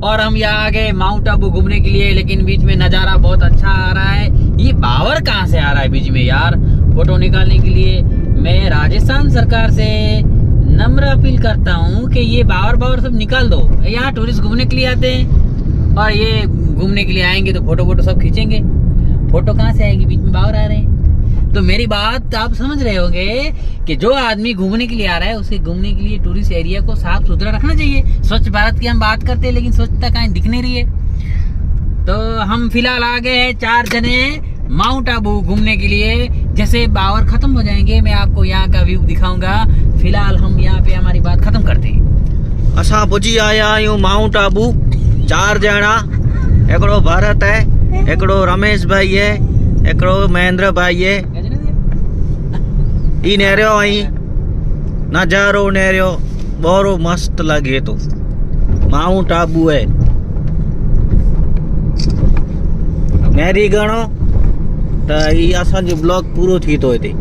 और हम यहाँ आ गए माउंट आबू घूमने के लिए, लेकिन बीच में नज़ारा बहुत अच्छा आ रहा है। ये बावर कहाँ से आ रहा है बीच में यार? फोटो निकालने के लिए मैं राजस्थान सरकार से नम्र अपील करता हूँ कि ये बावर सब निकाल दो। यहाँ टूरिस्ट घूमने के लिए आते हैं और ये घूमने के लिए आएंगे तो फोटो सब खींचेंगे। फोटो कहाँ से आएगी? बीच में बावर आ रहे हैं। तो मेरी बात आप समझ रहे होंगे कि जो आदमी घूमने के लिए आ रहा है उसे घूमने के लिए टूरिस्ट एरिया को साफ सुथरा रखना चाहिए। स्वच्छ भारत की हम बात करते हैं, लेकिन स्वच्छता कहीं दिख नहीं रही है। तो हम फिलहाल आ गए हैं 4 जने माउंट आबू घूमने के लिए। जैसे बावर खत्म हो जाएंगे मैं आपको यहाँ का व्यू दिखाऊंगा। फिलहाल हम यहाँ पे हमारी बात खत्म करते हैं। असां पुजी आया आहियूं माउंट आबू 4 ॼणा। हिकिड़ो भरत है, हिकिड़ो रमेश भाई है, हिकिड़ो महेंद्र भाई है। ई नेरियो आई नज़ारो नेरियो बोरो मस्त लगे तो माउंट आबू है। नेरी गणो त ई असांजो ब्लॉग पूरो थी तो हिते।